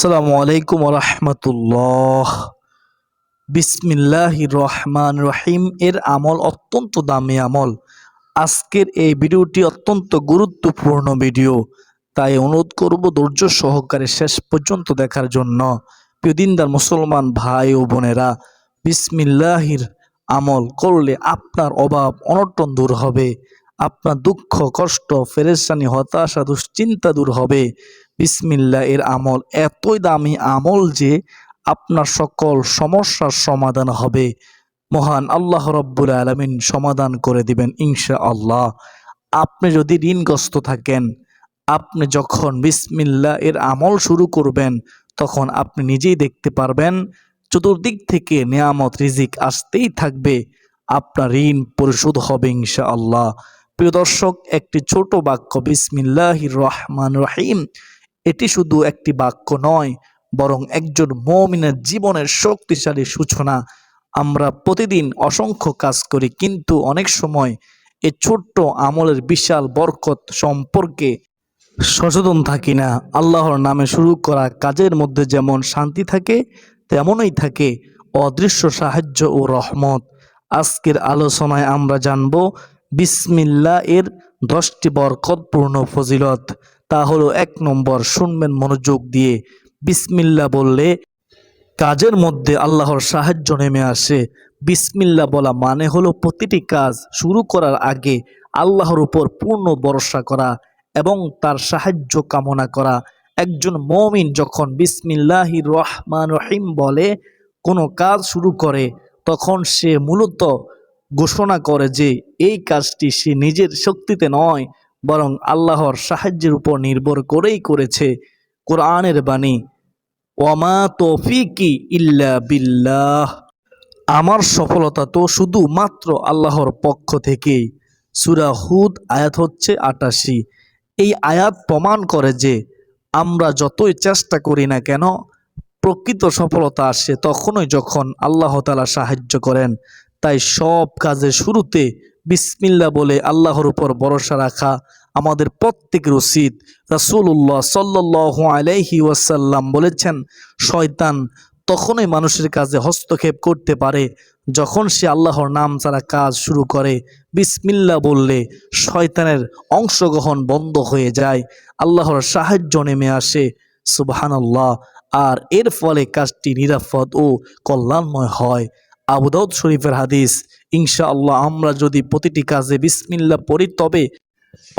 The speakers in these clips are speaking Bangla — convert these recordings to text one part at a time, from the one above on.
আসসালামু আলাইকুম রহমতুল্লাহ। বিসমিল্লাহির রহমান রহিম এর আমল অত্যন্ত দামি আমল। আজকের এই ভিডিওটি অত্যন্ত গুরুত্বপূর্ণ ভিডিও, তাই অনুরোধ করব ধৈর্য সহকারে শেষ পর্যন্ত দেখার জন্য। প্রিয় দিনদার মুসলমান ভাই ও বোনেরা, বিসমিল্লাহির আমল করলে আপনার অভাব অনটন দূর হবে, আপনার দুঃখ কষ্ট পেরেশানি হতাশা দুশ্চিন্তা দূর হবে। বিসমিল্লাহ এর আমল এতই দামি আমল যে আপনার সকল সমস্যার সমাধান হবে। মহান আল্লাহ রব্বুল আলামিন সমাধান করে দিবেন ইনশাআল্লাহ। আপনি যদি ঋণগ্রস্ত থাকেন, আপনি যখন বিসমিল্লাহ এর আমল শুরু করবেন, তখন আপনি নিজেই দেখতে পারবেন চতুর্দিক থেকে নেয়ামত রিজিক আসতেই থাকবে, আপনার ঋণ পরিশোধ হবে ইনশাআল্লাহ। প্রিয় দর্শক, একটি ছোট বাক্য বিসমিল্লাহির রহমান রহিম, এটি শুধু একটি বাক্য নয়, বরং একজন মুমিনের জীবনের শক্তিশালী সূচনা। আমরা প্রতিদিন অসংখ্য কাজ করি, কিন্তু অনেক সময় এই ছোট্ট আমলের বিশাল বরকত সম্পর্কে সচেতন থাকি না। আল্লাহর নামে শুরু করা কাজের মধ্যে যেমন শান্তি থাকে, তেমনই থাকে অদৃশ্য সাহায্য ও রহমত। আজকের আলোচনায় আমরা জানব বিসমিল্লাহ এর 10টি বরকতপূর্ণ ফজিলত। তা হলো, 1 নম্বর, শুনবেন মনোযোগ দিয়ে, বিসমিল্লাহ বললে কাজের মধ্যে আল্লাহর সাহায্য নেমে আসে। বিসমিল্লাহ বলা মানে হলো প্রতিটি কাজ শুরু করার আগে আল্লাহর উপর পূর্ণ ভরসা করা এবং তার সাহায্য কামনা করা। একজন মুমিন যখন বিসমিল্লাহির রহমান রহিম বলে কোনো কাজ শুরু করে, তখন সে মূলত ঘোষণা করে যে এই কাজটি সে নিজের শক্তিতে নয়, বরং আল্লাহর সাহায্যের উপর নির্ভর করেই করেছে। কোরআনের বাণী, ওয়ামা তৌফিকি ইল্লা বিল্লাহ, আমার সফলতা তো শুধুমাত্র আল্লাহর পক্ষ থেকেই। সূরা হুদ আয়াত হচ্ছে 88। এই আয়াত প্রমাণ করে যে আমরা যতই চেষ্টা করি না কেন, প্রকৃত সফলতা আসে তখনই যখন আল্লাহ তাআলা সাহায্য করেন। তাই সব কাজের শুরুতে বিসমিল্লাহ বলে আল্লাহর উপর ভরসা রাখা আমাদের প্রত্যেকের উচিত। রাসূলুল্লাহ সাল্লাল্লাহু আলাইহি ওয়াসাল্লাম বলেছেন, শয়তান তখনই মানুষের কাজে হস্তক্ষেপ করতে পারে যখন সে আল্লাহর নাম ছাড়া কাজ শুরু করে। বিসমিল্লাহ বললে শয়তানের অংশগ্রহণ বন্ধ হয়ে যায়, আল্লাহর সাহায্য নেমে আসে। সুবহানাল্লাহ। আর এর ফলে কাজটি নিরাপদ ও কল্যাণময় হয়। আবু দাউদ শরীফের হাদিস। ইনশাআল্লাহ আমরা যদি প্রতিটি কাজে বিসমিল্লাহ পড়ি, তবে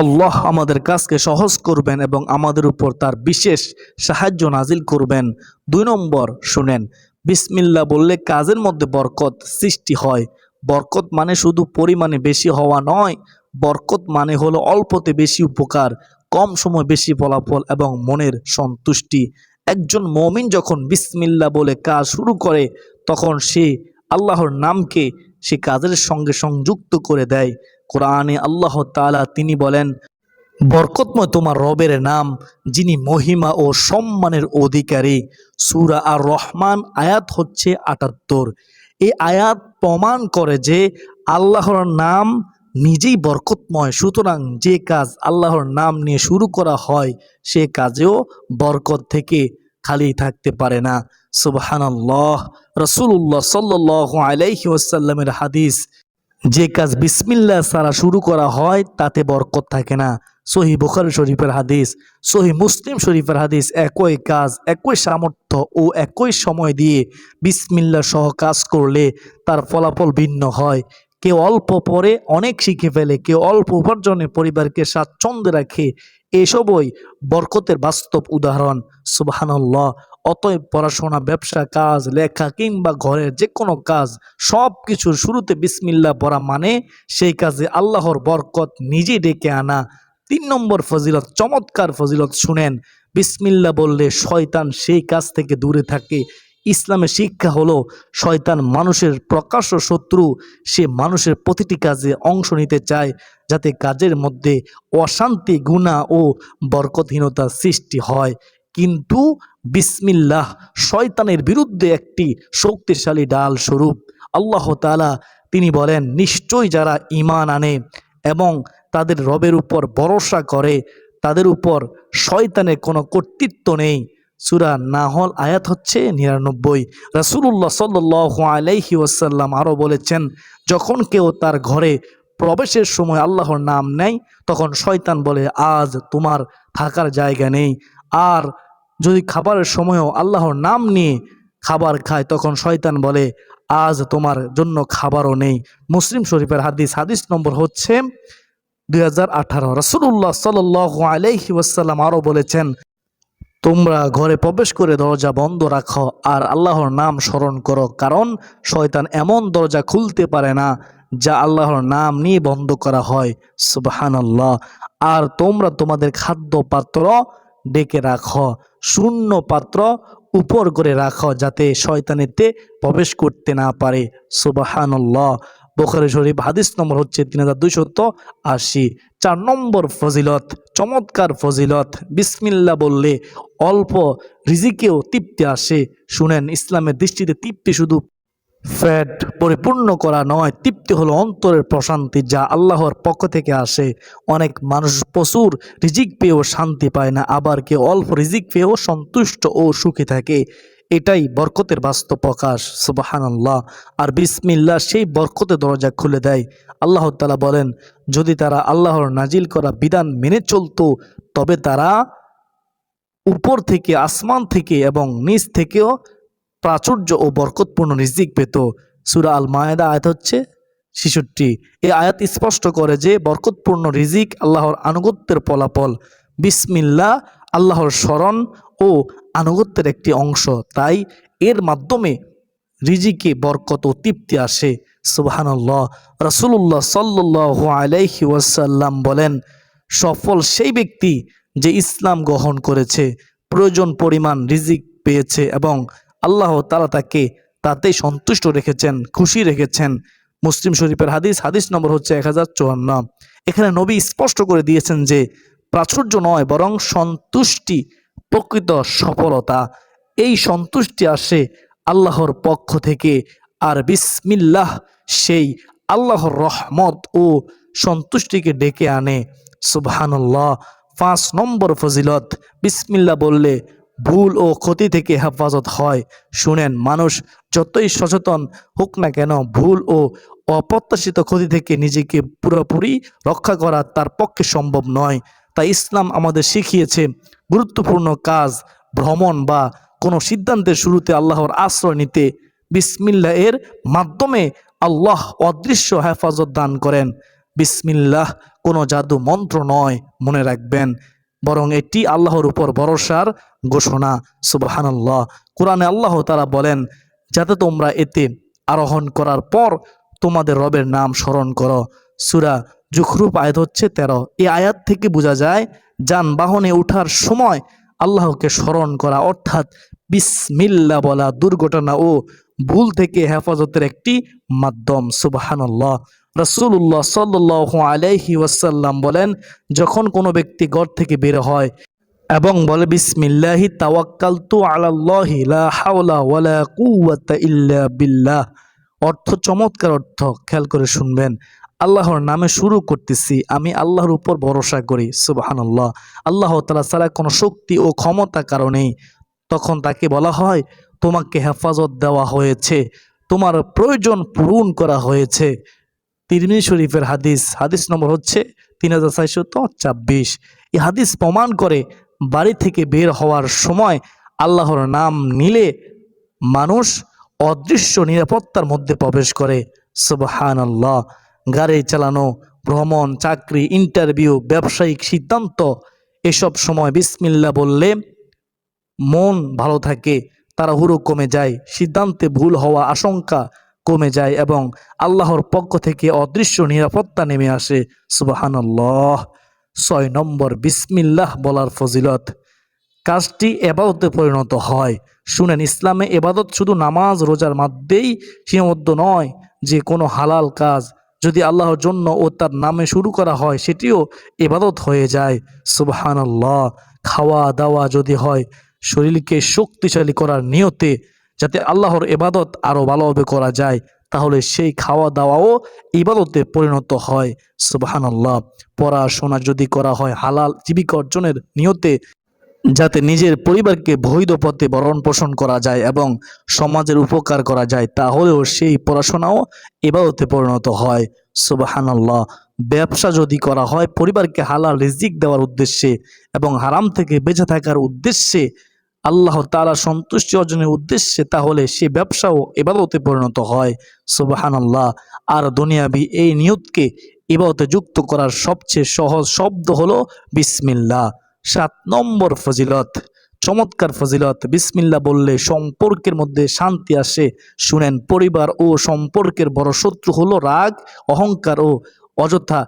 আল্লাহ আমাদের কাজকে সহজ করবেন এবং আমাদের উপর তার বিশেষ সাহায্য নাজিল করবেন। 2 নম্বর, শুনেন, বিসমিল্লাহ বললে কাজের মধ্যে বরকত সৃষ্টি হয়। বরকত মানে শুধু পরিমাণে বেশি হওয়া নয়, বরকত মানে হলো অল্পতে বেশি উপকার, কম সময় বেশি ফলাফল এবং মনের সন্তুষ্টি। একজন মুমিন যখন বিসমিল্লাহ বলে কাজ শুরু করে, তখন সে আল্লাহর নামকে সে কাজের সঙ্গে সংযুক্ত করে দেয়। কোরআনে আল্লাহ তাআলা তিনি বলেন, বরকতময় তোমার রবের নাম, যিনি মহিমা ও সম্মানের অধিকারী। সূরা আর রহমান আয়াত হচ্ছে 78। এই আয়াত প্রমাণ করে যে আল্লাহর নাম নিজেই বরকতময়, সুতরাং যে কাজ আল্লাহর নাম নিয়ে শুরু করা হয় সে কাজেও বরকত থেকে খালি থাকতে পারে না। সুবহানাল্লাহ। রাসূলুল্লাহ সাল্লাল্লাহু আলাইহি ওয়াসাল্লামের হাদিস, যে কাজ বিসমিল্লাহ ছাড়া শুরু করা হয় তাতে বরকত থাকে না। সহিহ বুখারী শরীফের হাদিস, সহিহ মুসলিম শরীফের হাদিস। একই কাজ, একই সামর্থ্য ও একই সময় দিয়ে বিসমিল্লাহ সহ কাজ করলে তার ফলাফল ভিন্ন হয়। কেউ অল্প পরে অনেক শিখে ফেলে, কেউ অল্প উপার্জনে পরিবারকে স্বাচ্ছন্দ্যে রাখে। এসবই বরকতের বাস্তব উদাহরণ। সুবহানাল্লাহ। অতএব পড়াশোনা, ব্যবসা, কাজ, লেখা কিংবা ঘরের যে কোনো কাজ, সব কিছুর শুরুতে বিসমিল্লাহ পড়া মানে সেই কাজে আল্লাহর বরকত নিজে ডেকে আনা। 3 নম্বর ফজিলত, চমৎকার ফজিলত, শুনেন, বিসমিল্লাহ বললে শয়তান সেই কাজ থেকে দূরে থাকে। ইসলামের শিক্ষা হলো শয়তান মানুষের প্রকাশ্য শত্রু। সে মানুষের প্রতিটি কাজে অংশ নিতে চায় যাতে কাজের মধ্যে অশান্তি, গুনাহ ও বরকতহীনতা সৃষ্টি হয়। কিন্তু বিসমিল্লাহ শয়তানের বিরুদ্ধে একটি শক্তিশালী ঢাল স্বরূপ। আল্লাহ তাআলা তিনি বলেন, নিশ্চয়ই যারা ঈমান আনে এবং তাদের রবের উপর ভরসা করে তাদের উপর শয়তানের কোনো কর্তৃত্ব নেই। সূরা নাহল আয়াত হচ্ছে 99। রাসূলুল্লাহ সাল্লাল্লাহু আলাইহি ওয়াসাল্লাম আরও বলেছেন, যখন কেউ তার ঘরে প্রবেশের সময় আল্লাহর নাম নেয় তখন শয়তান বলে, আজ তোমার থাকার জায়গা নেই। আর যদি খাবারের সময়ও আল্লাহর নাম নিয়ে খাবার খায় তখন শয়তান বলে, আজ তোমার জন্য খাবারও নেই। মুসলিম শরীফের হাদিস, হাদিস নম্বর হচ্ছে 2018। রাসূলুল্লাহ সাল্লাল্লাহু আলাইহি ওয়াসাল্লাম আরও বলেছেন, তোমরা ঘরে প্রবেশ করে দরজা বন্ধ রাখো আর আল্লাহর নাম স্মরণ করো, কারণ শয়তান এমন দরজা খুলতে পারে না যা আল্লাহর নাম নিয়ে বন্ধ করা হয়। সুবহানাল্লাহ। আর তোমরা তোমাদের খাদ্য পাত্র ডেকে রাখো, শূন্য পাত্র উপর করে রাখো, যাতে শয়তানেতে প্রবেশ করতে না পারে। সুবহানাল্লাহ। বুখারী শরীফ হাদিস নম্বর হচ্ছে 3280। 4 নম্বর ফজিলত, চমৎকার ফজিলত, বিসমিল্লাহ বললে অল্প রিজিকেও তৃপ্তি আসে। শুনেন, ইসলামের দৃষ্টিতে তৃপ্তি শুধু পেট পরিপূর্ণ করা নয়, তৃপ্তি হলো অন্তরের প্রশান্তি, যা আল্লাহর পক্ষ থেকে আসে। অনেক মানুষ প্রচুর রিজিক পেয়েও শান্তি পায় না, আবার কেউ অল্প রিজিক পেয়েও সন্তুষ্ট ও সুখী থাকে। এটাই বরকতের বাস্তব প্রকাশ। সুবহানাল্লাহ। আর বিসমিল্লাহ সেই বরকতের দরজা খুলে দেয়। আল্লাহ তাআলা বলেন, যদি তারা আল্লাহর নাজিল করা বিধান মেনে চলতো তবে তারা উপর থেকে, আসমান থেকে এবং নিচ থেকেও প্রাচুর্য ও বরকতপূর্ণ রিজিক পেত। সূরা আল মায়েদা আয়াত হচ্ছে 66। এই আয়াত স্পষ্ট করে যে বরকতপূর্ণ রিজিক আল্লাহর আনুগত্যের ফলাফল। বিসমিল্লাহ আল্লাহর স্মরণ ও আনুগত্যের একটি অংশ, তাই এর মাধ্যমে রিজিকে বরকত ও তৃপ্তি আসে। সুবহানাল্লাহ। রাসূলুল্লাহ সাল্লাল্লাহু আলাইহি ওয়াসাল্লাম বলেন, সফল সেই ব্যক্তি যে ইসলাম গ্রহণ করেছে, প্রয়োজন পরিমাণ রিজিক পেয়েছে এবং আল্লাহ তাআলা তাকে তাতেই সন্তুষ্ট রেখেছেন, খুশি রেখেছেন। মুসলিম শরীফের হাদিস, হাদিস নম্বর হচ্ছে 1054। এখানে নবী স্পষ্ট করে দিয়েছেন যে প্রাচুর্য নয় বরং সন্তুষ্টি প্রকৃত সফলতা। এই সন্তুষ্টি আসে আল্লাহর পক্ষ থেকে, আর বিসমিল্লাহ সেই আল্লাহর রহমত ও সন্তুষ্টিকে ডেকে আনে। সুবহানাল্লাহ। 5 নম্বর ফজিলত, বিসমিল্লাহ বললে ভুল ও ক্ষতি থেকে হেফাজত হয়। শুনেন, মানুষ যতই সচেতন হোক না কেন, ভুল ও অপ্রত্যাশিত ক্ষতি থেকে নিজেকে পুরোপুরি রক্ষা করা তার পক্ষে সম্ভব নয়। তাই ইসলাম আমাদের শিখিয়েছে গুরুত্বপূর্ণ কাজ, ভ্রমণ বা কোনো সিদ্ধান্তের শুরুতে আল্লাহর আশ্রয় নিতে। বিসমিল্লাহ এর মাধ্যমে আল্লাহ অদৃশ্য হেফাজত দান করেন। বিসমিল্লাহ কোনো জাদু মন্ত্র নয়, মনে রাখবেন, বরং এটি আল্লাহর উপর ভরসার ঘোষণা। সুবহানাল্লাহ। কোরআনে আল্লাহ তাআলা বলেন, যাতে তোমরা এতে আরোহণ করার পর তোমাদের রবের নাম স্মরণ করো। সূরা যুখরুফ আয়াত হচ্ছে 13। এই আয়াত থেকে বোঝা যায় যানবাহনে ওঠার সময় আল্লাহকে স্মরণ করা অর্থাৎ বিসমিল্লাহ বলা দুর্ঘটনা ও ভুল থেকে হেফাজতের একটি মাধ্যম। সুবহানাল্লাহ। রাসূলুল্লাহ সাল্লাল্লাহু আলাইহি ওয়াসাল্লাম বলেন, যখন কোনো ব্যক্তি ঘর থেকে বের হয় এবং বলে বিসমিল্লাহি তাওয়াক্কালতু আলাল্লাহি লা হাওলা ওয়ালা কুওয়াতা ইল্লা বিল্লাহ, অর্থ চমৎকার অর্থ, খেয়াল করে শুনবেন। আল্লাহর নামে শুরু করতেছি, আমি আল্লাহর উপর ভরসা করি। সুবহানাল্লাহ। আল্লাহ তাআলা ছাড়া কোনো শক্তি ও ক্ষমতা কারো নেই। তখন তাকে বলা হয়, তোমাকে হেফাজত দেওয়া হয়েছে, তোমার প্রয়োজন পূরণ করা হয়েছে। তিরমিজি শরীফের হাদিস, হাদিস নম্বর হচ্ছে 3426। এই হাদিস প্রমাণ করে বাড়ি থেকে বের হওয়ার সময় আল্লাহর নাম নিলে মানুষ অদৃশ্য নিরাপত্তার মধ্যে প্রবেশ করে। সুবহানাল্লাহ। গাড়ি চালানো, ভ্রমণ, চাকরি, ইন্টারভিউ, ব্যবসায়িক সিদ্ধান্ত, এসব সময় বিসমিল্লাহ বললে মন ভালো থাকে, তাড়াহুড়ো কমে যায়, সিদ্ধান্তে ভুল হওয়া আশঙ্কা কমে যায় এবং আল্লাহর পক্ষ থেকে অদৃশ্য নিরাপত্তা নেমে আসে। সুবহানাল্লাহ। 6 নম্বর, বিসমিল্লাহ বলার ফজিলত, কাজটি এবাদতে পরিণত হয়। শুনেন, ইসলামে এবাদত শুধু নামাজ রোজার মধ্যেই সীমাবদ্ধ নয়। যে কোনো হালাল কাজ যদি আল্লাহর জন্য ও তার নামে শুরু করা হয় সেটিও এবাদত হয়ে যায়। সুবহানাল্লাহ। খাওয়া দাওয়া যদি হয় শরীরকে শক্তিশালী করার নিয়তে, যাতে আল্লাহর ইবাদত আরও ভালোভাবে করা যায়, তাহলে সেই খাওয়া দাওয়াও ইবাদতে পরিণত হয়। সুবহানাল্লাহ। পড়াশোনা যদি করা হয় হালাল জীবিকা অর্জনের নিয়তে, যাতে নিজের পরিবারকে বৈধ পথে ভরণ পোষণ করা যায় এবং সমাজের উপকার করা যায়, তাহলেও সেই পড়াশোনাও ইবাদতে পরিণত হয়। সুবহানাল্লাহ। ব্যবসা যদি করা হয় পরিবারকে হালাল রিজিক দেওয়ার উদ্দেশ্যে এবং হারাম থেকে বেঁচে থাকার উদ্দেশ্যে, আল্লাহ তাআলা সন্তুষ্টি অর্জনের উদ্দেশ্যে, তাহলে সে ব্যবসাও ইবাদতে পরিণত হয়। সুবহানাল্লাহ। আর দুনিয়াবি এই নিয়তকে ইবাদতে যুক্ত করার সবচেয়ে সহজ শব্দ হলো বিসমিল্লাহ। 7 নম্বর ফজিলত, চমৎকার ফজিলত। বিসমিল্লাহ বললে সম্পর্কের মধ্যে শান্তি আসে। শুনেন, পরিবার ও সম্পর্কের বড় শত্রু হলো রাগ, অহংকার ও অযথা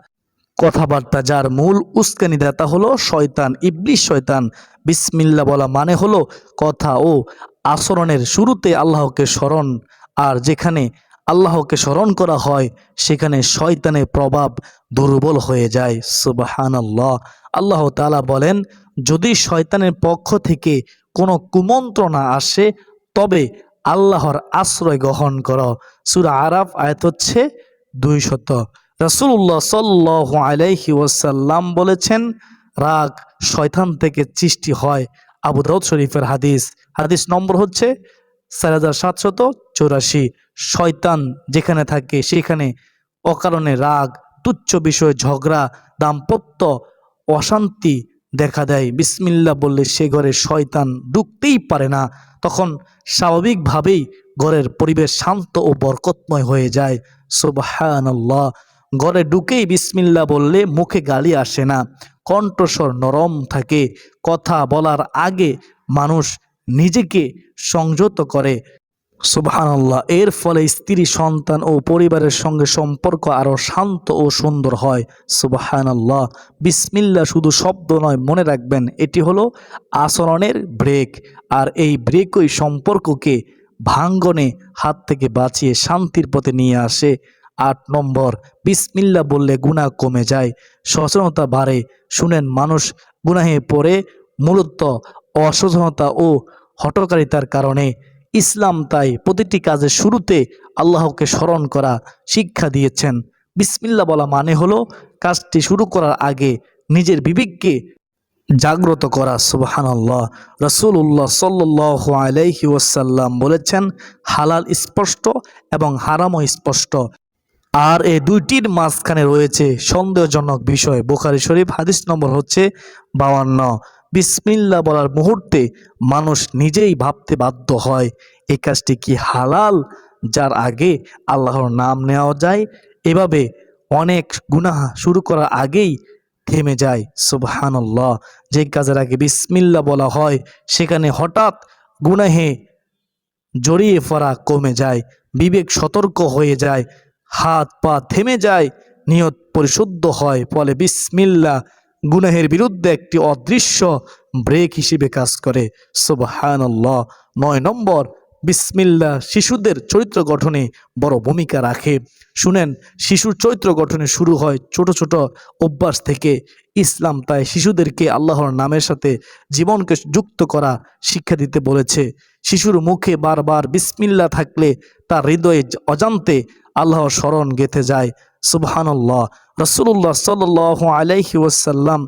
কথাবার্তা, যার মূল উস্কানিদাতা হলো শয়তান, ইবলিস শয়তান। বিসমিল্লাহ বলা মানে হলো কথা ও আচরণের শুরুতে আল্লাহকে স্মরণ, আর যেখানে আল্লাহকে স্মরণ করা হয় সেখানে শয়তানের প্রভাব দুর্বল হয়ে যায়। সুবহানাল্লাহ। আল্লাহ তাআলা বলেন, যদি শয়তানের পক্ষ থেকে কোনো কুমন্ত্রণা আসে তবে আল্লাহর আশ্রয় গ্রহণ করো। সূরা আরাফ আয়াত হচ্ছে 200। রাসূলুল্লাহ সাল্লাল্লাহু আলাইহি ওয়াসাল্লাম বলেছেন, রাগ শয়তান থেকে সৃষ্টি হয়। আবু দাউদ শরীফের হাদিস, হাদিস নম্বর হচ্ছে 4784। শয়তান যেখানে থাকে সেখানে অকারণে রাগ, তুচ্ছ বিষয়ে ঝগড়া, দাম্পত্য অশান্তি দেখা দেয়। বিসমিল্লাহ বললে সে ঘরে শয়তান ঢুকতেই পারে না। তখন স্বাভাবিকভাবেই ঘরের পরিবেশ শান্ত ও বরকতময় হয়ে যায়। সুবহানাল্লাহ। ঘরে ঢুকেই বিসমিল্লাহ বললে মুখে গালি আসে না, কণ্ঠস্বর নরম থাকে। কথা বলার আগে মানুষ নিজেকে সংযত করে। সুবহানাল্লাহ। এর ফলে স্ত্রী, সন্তান ও পরিবারের সঙ্গে সম্পর্ক আরো শান্ত ও সুন্দর হয়। সুবহানাল্লাহ। বিসমিল্লাহ শুধু শব্দ নয়, মনে রাখবেন এটি হলো আচরণের ব্রেক, আর এই ব্রেকই সম্পর্ককে ভাঙ্গনে হাত থেকে বাঁচিয়ে শান্তির পথে নিয়ে আসে। 8 নম্বর, বিসমিল্লাহ বললে গুনাহ কমে যায়, সচেতনতা বাড়ে। শুনেন, মানুষ গুনাহে পড়ে মূলত অসচেতনতা ও হঠকারিতার কারণে। ইসলাম তাই প্রতিটি কাজের শুরুতে আল্লাহকে স্মরণ করা শিক্ষা দিয়েছেন। বিসমিল্লাহ বলা মানে হলো কাজটি শুরু করার আগে নিজের বিবেককে জাগ্রত করা। সুবহানাল্লাহ। রাসূলুল্লাহ সাল্লাল্লাহু আলাইহি ওয়াসাল্লাম বলেছেন, হালাল স্পষ্ট এবং হারামও স্পষ্ট, আর এই দুইটির মাঝখানে রয়েছে সন্দেহজনক বিষয়। বুখারী শরীফ, হাদিস নম্বর হচ্ছে 52। বিসমিল্লাহ বলার মুহূর্তে মানুষ নিজেই ভাবতে বাধ্য হয়, এই কাজটি কি হালাল, যার আগে আল্লাহর নাম নেওয়া যায়। এভাবে অনেক গুনাহ শুরু করার আগেই থেমে যায়। সুবহানাল্লাহ। যে কাজের আগে বিসমিল্লাহ বলা হয় সেখানে হঠাৎ গুনাহে জড়িয়ে পড়া কমে যায়, বিবেক সতর্ক হয়ে যায়, হাত পা থেমে যায়, নিয়ত পরিশুদ্ধ হয়। ফলে বিসমিল্লাহ গুনাহের বিরুদ্ধে একটি অদৃশ্য ব্রেক হিসেবে কাজ করে। সুবহানাল্লাহ। 9 নম্বর, বিসমিল্লাহ শিশুদের চরিত্র গঠনে বড় ভূমিকা রাখে। শুনেন, শিশুর চরিত্র গঠনে শুরু হয় ছোট ছোট অভ্যাস থেকে। ইসলাম তাই শিশুদেরকে আল্লাহর নামের সাথে জীবনকে যুক্ত করা শিক্ষা দিতে বলেছে। শিশুর মুখে বারবার বিসমিল্লাহ থাকলে তার হৃদয়ে অজান্তে আল্লাহর স্মরণ গেঁথে যায়। সুবহানাল্লাহ। রাসূলুল্লাহ সাল্লাল্লাহু আলাইহি ওয়াসাল্লাম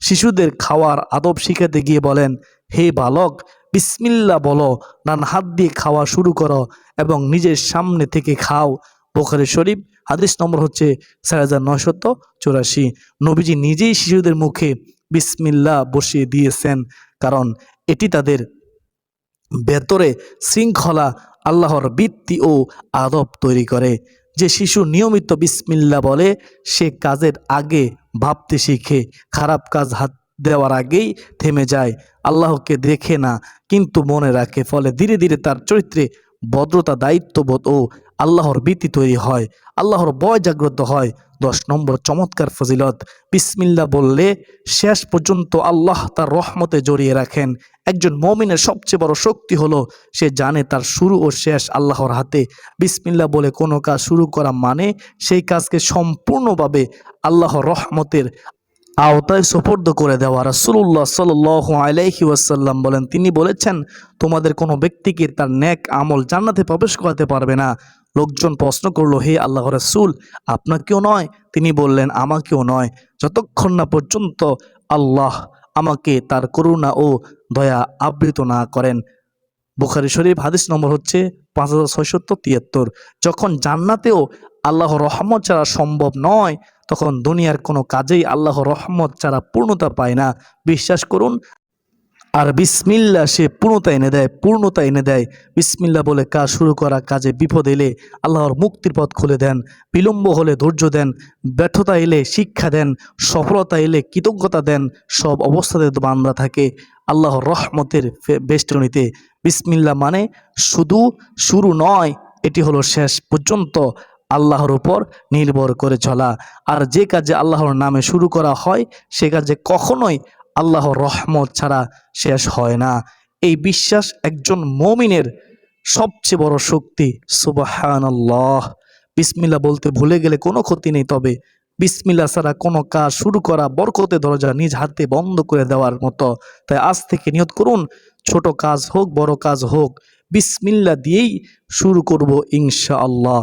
শিশুদের খাওয়ার আদব শিখাতে গিয়ে বলেন, হে বালক, বিসমিল্লাহ বলো, ডান হাত দিয়ে খাওয়া শুরু করো এবং নিজের সামনে থেকে খাও। বুখারী শরীফ, হাদিস নম্বর হচ্ছে 4984। নবীজি নিজেই শিশুদের মুখে বিসমিল্লাহ বসিয়ে দিয়েছেন, কারণ এটি তাদের ভেতরে শৃঙ্খলা, আল্লাহর বৃত্তি ও আদব তৈরি করে। যে শিশু নিয়মিত বিসমিল্লাহ বলে সে কাজের আগে ভাবতে শিখে, খারাপ কাজ হাত দেওয়ার আগেই থেমে যায়, আল্লাহকে দেখে না কিন্তু মনে রাখে। ফলে ধীরে ধীরে তার চরিত্রে ভদ্রতা, দায়িত্ববোধ ও আল্লাহর ভীতি তৈরি হয়, আল্লাহর ভয় জাগ্রত হয়। 10 নম্বর চমৎকার ফজিলত, বিসমিল্লাহ বললে শেষ পর্যন্ত আল্লাহ তার রহমতে জড়িয়ে রাখেন। একজন মুমিনের সবচেয়ে বড় শক্তি হলো সে জানে তার শুরু ও শেষ আল্লাহর হাতে। বিসমিল্লাহ বলে কোনো কাজ শুরু করা মানে সেই কাজকে সম্পূর্ণভাবে আল্লাহর রহমতের আওতায় সুপর্দ করে দেওয়া। রাসূলুল্লাহ সাল্লাল্লাহু আলাইহি ওয়াসাল্লাম বলেন, তিনি বলেছেন, তোমাদের কোনো ব্যক্তিকে তার নেক আমল জান্নাতে প্রবেশ করাতে পারবে না। লোকজন প্রশ্ন করলো, হে আল্লাহর রাসূল, আপনাকেও নয়? তিনি বললেন, আমাকেও নয়, যতক্ষণ না পর্যন্ত আল্লাহ আমাকে তার করুণা ও দয়া আবৃত না করেন। বুখারী শরীফ হাদিস নম্বর হচ্ছে 5673। যখন জান্নাতেও আল্লাহর রহমত ছাড়া সম্ভব নয়, তখন দুনিয়ার কোনো কাজেই আল্লাহর রহমত ছাড়া পূর্ণতা পায় না। বিশ্বাস করুন। আর বিসমিল্লা সে পূর্ণতা এনে দেয়। বিসমিল্লা বলে কাজ শুরু করা, কাজে বিপদ এলে আল্লাহর মুক্তির পথ খুলে দেন, বিলম্ব হলে ধৈর্য দেন, ব্যর্থতা এলে শিক্ষা দেন, সফলতা এলে কৃতজ্ঞতা দেন। সব অবস্থাতে বান্দা থাকে আল্লাহর রহমতের বেষ্টনীতে। বিসমিল্লা মানে শুধু শুরু নয়, এটি হলো শেষ পর্যন্ত আল্লাহর উপর নির্ভর করে চলা। আর যে কাজে আল্লাহর নামে শুরু করা হয়, সে কাজে কখনোই আল্লাহর রহমত ছাড়া শেষ হয় না। এই বিশ্বাস একজন মুমিনের সবচেয়ে বড় শক্তি। সুবহানাল্লাহ। বিসমিল্লাহ বলতে ভুলে গেলে কোনো ক্ষতি নেই, তবে বিসমিল্লাহ ছাড়া কোনো কাজ শুরু করা বরকতের দরজা নিজ হাতে বন্ধ করে দেওয়ার মতো। তাই আজ থেকে নিয়ত করুন, ছোট কাজ হোক বড় কাজ হোক, বিসমিল্লাহ দিয়েই শুরু করব ইনশাআল্লাহ।